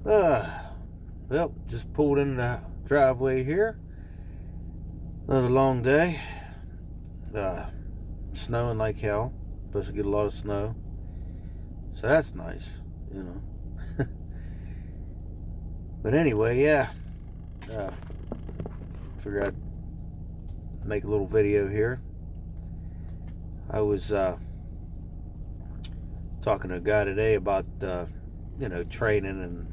Uh, well, just pulled in the driveway here. Another long day. Snowing like hell. Supposed to get a lot of snow. So that's nice, you know. But anyway, yeah. Figured I'd make a little video here. I was talking to a guy today about, training and,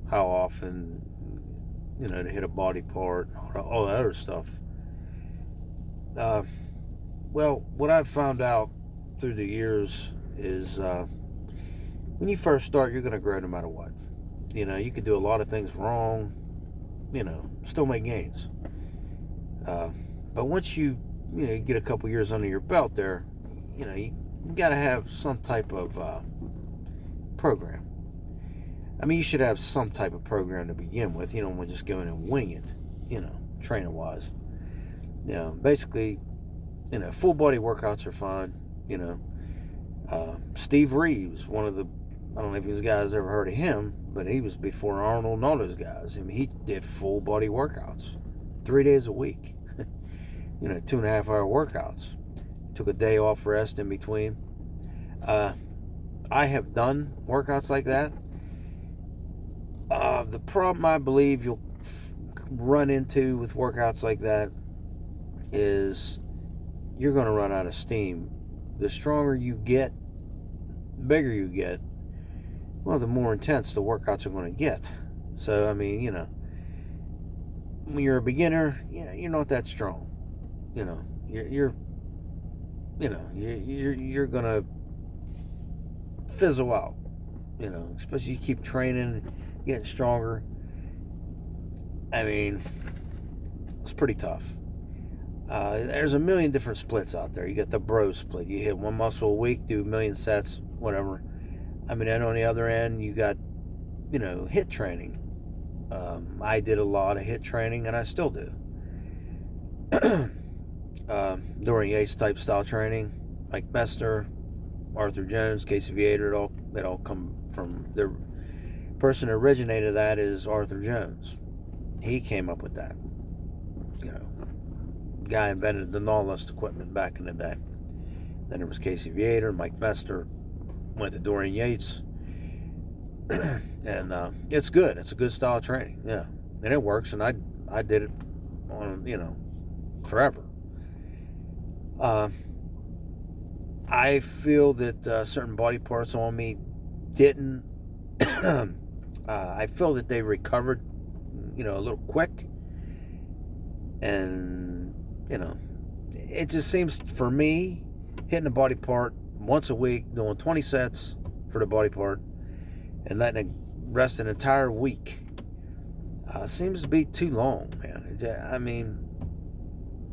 how often, to hit a body part, all that other stuff. Well, what I've found out through the years is when you first start, you're going to grow no matter what. You could do a lot of things wrong, still make gains. But once you get a couple years under your belt there, you got to have some type of program. I mean, you should have some type of program to begin with. You don't want to just go in and wing it, trainer-wise. Basically, full body workouts are fine. Steve Reeves, one of the, I don't know if you guys ever heard of him, but he was before Arnold and all those guys. I mean, he did full body workouts 3 days a week. 2.5 hour workouts. Took a day off rest in between. I have done workouts like that. The problem I believe you'll run into with workouts like that is you're going to run out of steam. The stronger you get, the bigger you get, well, the more intense the workouts are going to get. So, I mean, when you're a beginner, you're not that strong. You're gonna fizzle out. Especially you keep training, getting stronger. I mean, it's pretty tough. There's a million different splits out there. You got the bro split. You hit one muscle a week, do a million sets, whatever. I mean, and on the other end, you got, HIIT training. I did a lot of HIIT training, and I still do. Dorian Yates type style training, Mike Mester, Arthur Jones, Casey Viator, it all come from the person who originated that is Arthur Jones. He came up with that. Guy invented the Nautilus equipment back in the day. Then there was Casey Viator, Mike Mester, went to Dorian Yates, and it's good. It's a good style of training, yeah, and it works. And I did it on forever. I feel that certain body parts on me didn't. I feel that they recovered, a little quick, and it just seems for me hitting a body part once a week, doing 20 sets for the body part, and letting it rest an entire week seems to be too long, man. I mean,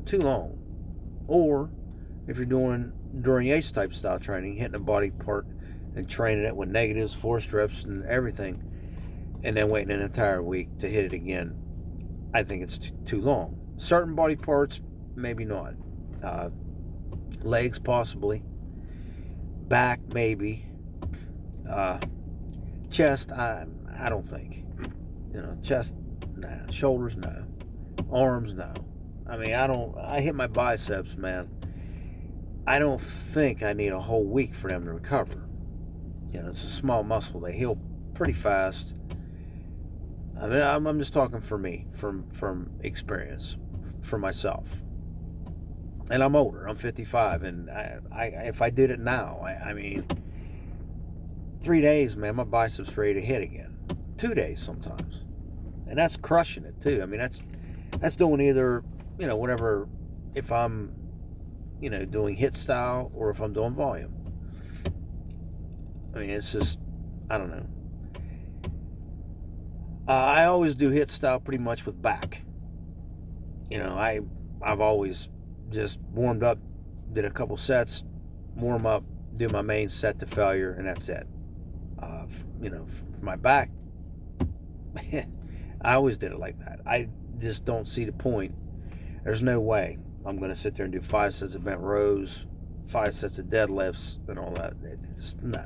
too long. Or if you're doing Dorian Yates type style training, hitting a body part and training it with negatives, force reps, and everything, and then waiting an entire week to hit it again, I think it's too long. Certain body parts, maybe not. Legs, possibly. Back, maybe. Chest, I don't think. Chest, nah. Shoulders, no. Arms, no. I mean, I hit my biceps, man. I don't think I need a whole week for them to recover. It's a small muscle. They heal pretty fast. I mean, I'm just talking for me, from experience, for myself. And I'm older. I'm 55, and I if I did it now, I mean, 3 days, man, my biceps ready to hit again. 2 days sometimes, and that's crushing it too. I mean, that's doing either whatever. If I'm doing HIIT style or if I'm doing volume. I mean, it's just, I don't know. I always do HIIT style pretty much with back. I've always just warmed up, did a couple sets, warm up, do my main set to failure, and that's it. For my back, I always did it like that. I just don't see the point. There's no way I'm going to sit there and do 5 sets of bent rows, 5 sets of deadlifts, and all that. No.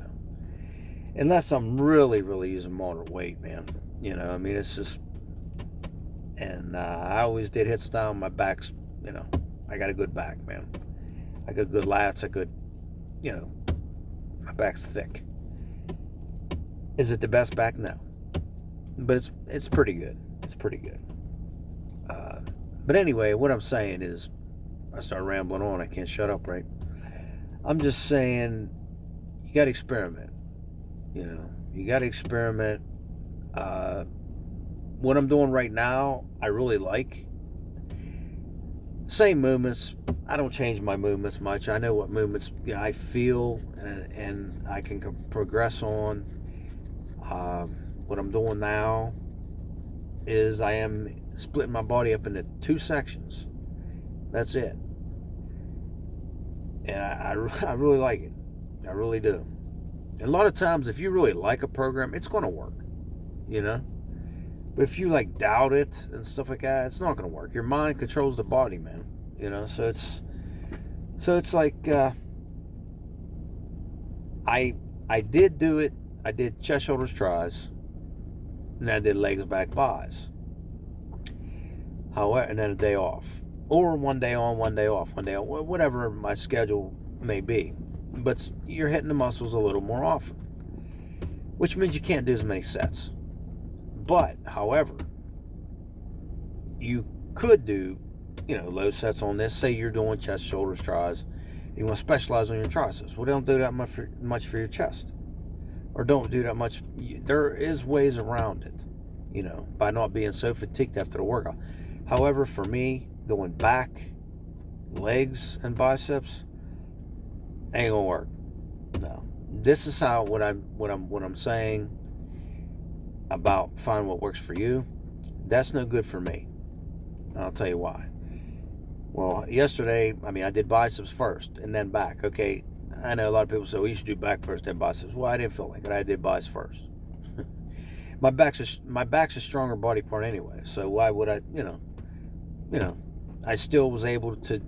unless I'm really, really using moderate weight, man. You know, I mean, it's just, and I always did hit style. My back's, you know, I got a good back, man. I got good lats. I could, you know, my back's thick. Is it the best back? No, but it's pretty good. It's pretty good. But anyway, what I'm saying is, I start rambling on. I can't shut up, right? I'm just saying, you got to experiment. You know, you got to experiment. What I'm doing right now, I really like. Same movements. I don't change my movements much. I know what movements, you know, I feel and I can progress on. What I'm doing now is I am splitting my body up into 2 sections. That's it. And I really like it. I really do. And a lot of times, if you really like a program, it's going to work, you know? But if you, like, doubt it and stuff like that, it's not going to work. Your mind controls the body, man, you know? So it's like, I did do it. I did chest, shoulders, tries, and I did legs, back, buys. However, and then a day off. Or one day on, one day off, one day off, whatever my schedule may be. But you're hitting the muscles a little more often, which means you can't do as many sets. But, however, you could do, you know, low sets on this. Say you're doing chest, shoulders, tries. You want to specialize on your triceps. Well, don't do that much for your chest. Or don't do that much. There is ways around it, you know, by not being so fatigued after the workout. However, for me, going back, legs, and biceps ain't gonna work. No. This is how what I'm saying about find what works for you. That's no good for me. And I'll tell you why. Well, yesterday, I mean, I did biceps first and then back. Okay, I know a lot of people say, well, you should do back first, then biceps. Well, I didn't feel like it. I did biceps first. my back's a stronger body part anyway. So why would I, you know, I still was able to.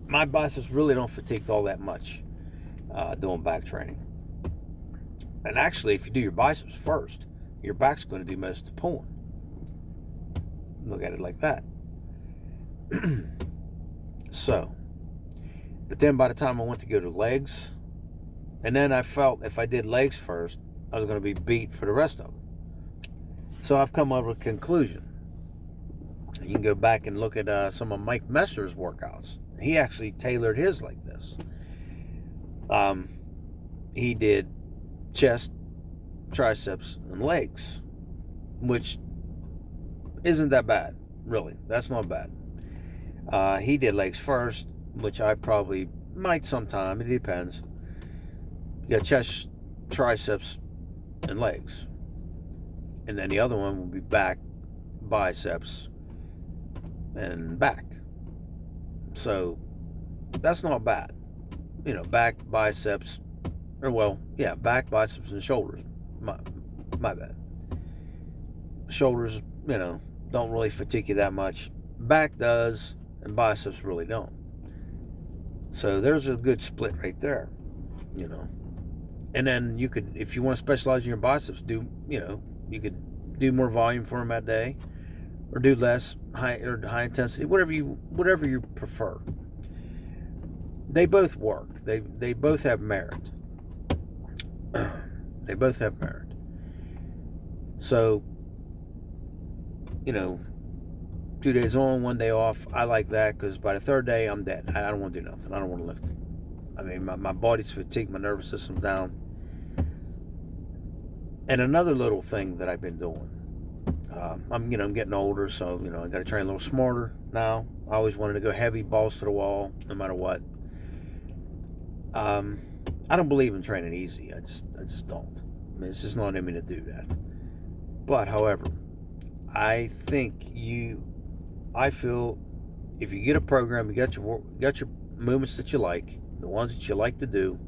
My biceps really don't fatigue all that much doing back training. And actually, if you do your biceps first, your back's going to do most of the pulling. Look at it like that. So, but then by the time I went to go to legs, and then I felt if I did legs first, I was going to be beat for the rest of it. So I've come up with a conclusion. You can go back and look at some of Mike Messer's workouts. He actually tailored his like this. He did chest, triceps, and legs, which isn't that bad, really. That's not bad. He did legs first, which I probably might sometime. It depends. You got chest, triceps, and legs. And then the other one will be back, biceps, and back. So that's not bad. You know, back, biceps, or well, yeah, back, biceps, and shoulders. My bad. Shoulders, you know, don't really fatigue you that much. Back does, and biceps really don't. So there's a good split right there, you know. And then you could, if you want to specialize in your biceps, you could do more volume for them that day, or do less high intensity, whatever you prefer. They both work. They both have merit. They both have merit. So, you know, 2 days on, 1 day off. I like that because by the third day, I'm dead. I don't want to do nothing. I don't want to lift. I mean, my body's fatigued, my nervous system's down. And another little thing that I've been doing, I'm getting older, so, I got to train a little smarter now. I always wanted to go heavy, balls to the wall, no matter what. I don't believe in training easy. I just don't. I mean, it's just not in me to do that. But, however, I feel if you get a program, you got your movements that you like, the ones that you like to do,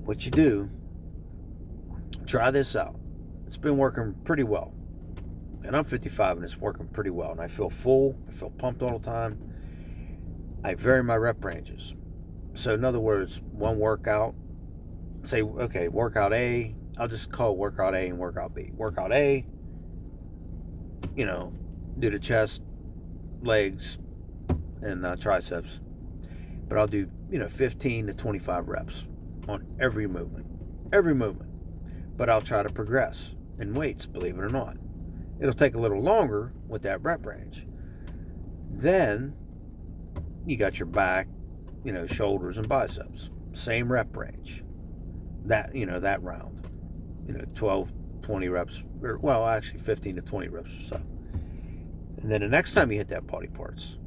what you do, try this out. It's been working pretty well. And I'm 55 and it's working pretty well. And I feel full. I feel pumped all the time. I vary my rep ranges. So in other words, one workout, say, okay, workout A, I'll just call workout A and workout B. Workout A, do the chest, legs, and triceps. But I'll do, 15 to 25 reps on every movement. Every movement. But I'll try to progress in weights, believe it or not. It'll take a little longer with that rep range. Then you got your back, shoulders and biceps. Same rep range. That round. 12, 20 reps, or well, actually 15 to 20 reps or so. And then the next time you hit that body parts,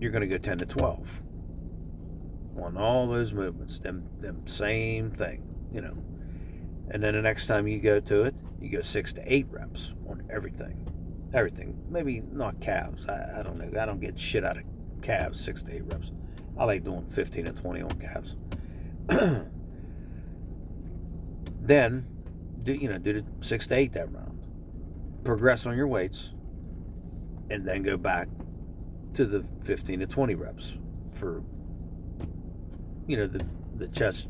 you're going to go 10 to 12 on all those movements, them same thing, And then the next time you go to it, you go 6 to 8 reps on everything. Maybe not calves. I don't know. I don't get shit out of calves, 6 to 8 reps. I like doing 15 to 20 on calves. Then do the 6 to 8 that round. Progress on your weights, and then go back to the 15 to 20 reps for the chest,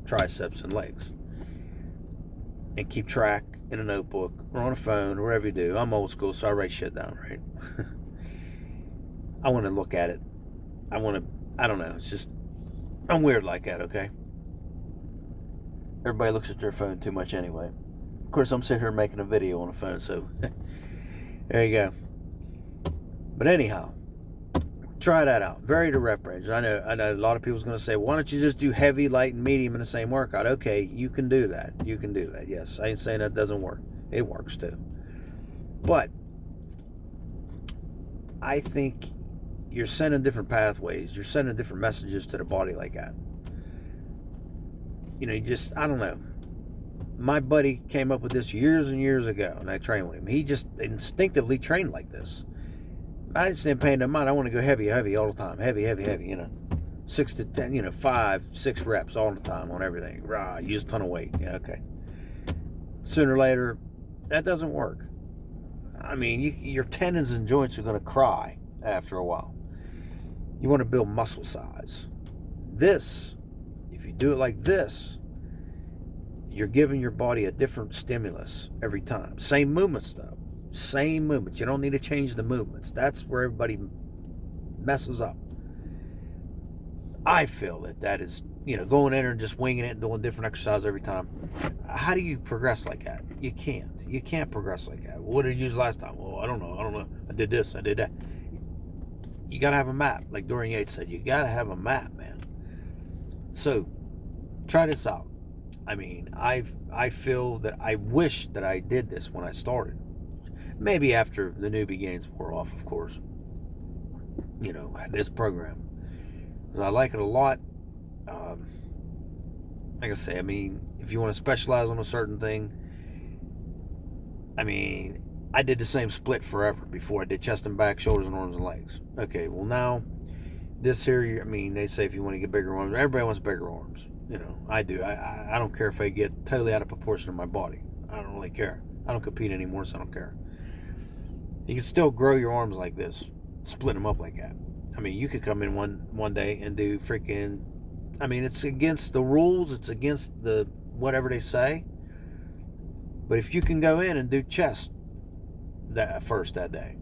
triceps, and legs. And keep track in a notebook or on a phone or wherever you do. I'm old school, so I write shit down, right? I want to look at it. I don't know. It's just, I'm weird like that, okay? Everybody looks at their phone too much anyway. Of course, I'm sitting here making a video on a phone, so there you go. But anyhow, try that out. Vary the rep range. I know a lot of people's going to say, why don't you just do heavy, light, and medium in the same workout? Okay, you can do that. Yes, I ain't saying that doesn't work. It works too. But I think you're sending different pathways. You're sending different messages to the body like that. I don't know. My buddy came up with this years and years ago, and I trained with him. He just instinctively trained like this. I just didn't pay no mind. I want to go heavy all the time. Heavy, 6 to 10, 5, 6 reps all the time on everything. Rah, use a ton of weight. Yeah, okay. Sooner or later, that doesn't work. I mean, your tendons and joints are going to cry after a while. You want to build muscle size. If you do it like this, you're giving your body a different stimulus every time. Same movements, though. Same movements. You don't need to change the movements. That's where everybody messes up. I feel that is, going in there and just winging it and doing different exercises every time. How do you progress like that? You can't. You can't progress like that. What did you use last time? Well, I don't know. I did this. I did that. You got to have a map. Like Dorian Yates said, you got to have a map, man. So, try this out. I mean, I feel that I wish that I did this when I started. Maybe after the New Beginnings wore off, of course. This program. Because I like it a lot. Like I say, I mean, if you want to specialize on a certain thing, I mean, I did the same split forever before I did chest and back, shoulders and arms and legs. Okay, well now, this here, I mean, they say if you want to get bigger arms, everybody wants bigger arms. I do. I don't care if they get totally out of proportion to my body. I don't really care. I don't compete anymore, so I don't care. You can still grow your arms like this, split them up like that. I mean, you could come in one day and do freaking, I mean, it's against the rules, it's against the whatever they say. But if you can go in and do chest that day,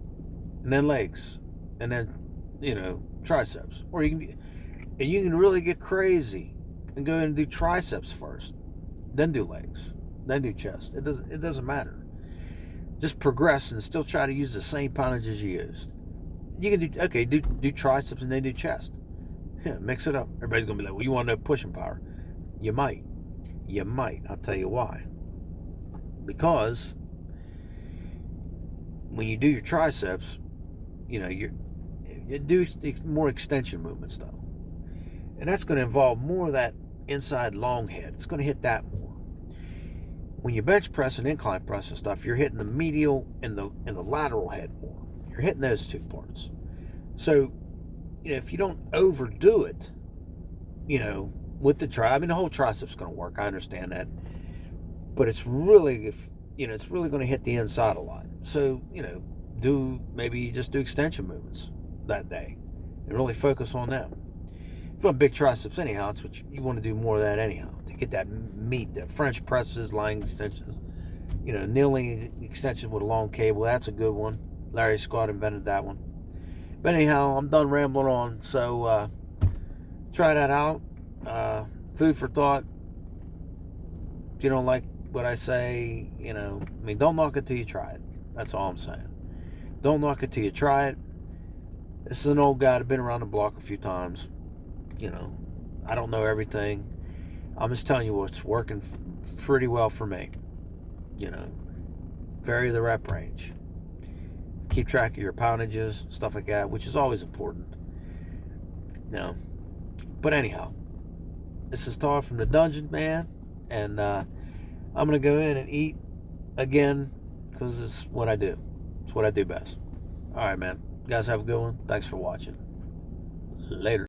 and then legs, and then triceps, or you can really get crazy and go in and do triceps first, then do legs, then do chest. It doesn't matter. Just progress and still try to use the same poundage as you used. You can do triceps and then do chest. Yeah, mix it up. Everybody's gonna be like, well, you want no pushing power? You might. I'll tell you why. Because when you do your triceps, you do more extension movements though, and that's going to involve more of that inside long head. It's going to hit that more. When you bench press and incline press and stuff, you're hitting the medial and the lateral head more. You're hitting those two parts. So, if you don't overdo it, with the whole tricep's going to work. I understand that, but it's really it's really going to hit the inside a lot. So, maybe just do extension movements that day and really focus on them. If you want big triceps anyhow, it's what you want to do more of that anyhow. To get that meat, the French presses, lying extensions, kneeling extension with a long cable. That's a good one. Larry Scott invented that one. But anyhow, I'm done rambling on. So try that out. Food for thought. If you don't like what I say, don't knock it till you try it. That's all I'm saying. Don't knock it till you try it. This is an old guy that's been around the block a few times. I don't know everything. I'm just telling you what's working pretty well for me. Vary the rep range. Keep track of your poundages, stuff like that, which is always important. But anyhow, this is Todd from the Dungeon Man, and I'm going to go in and eat again because it's what I do. It's what I do best. All right, man. You guys have a good one. Thanks for watching. Later.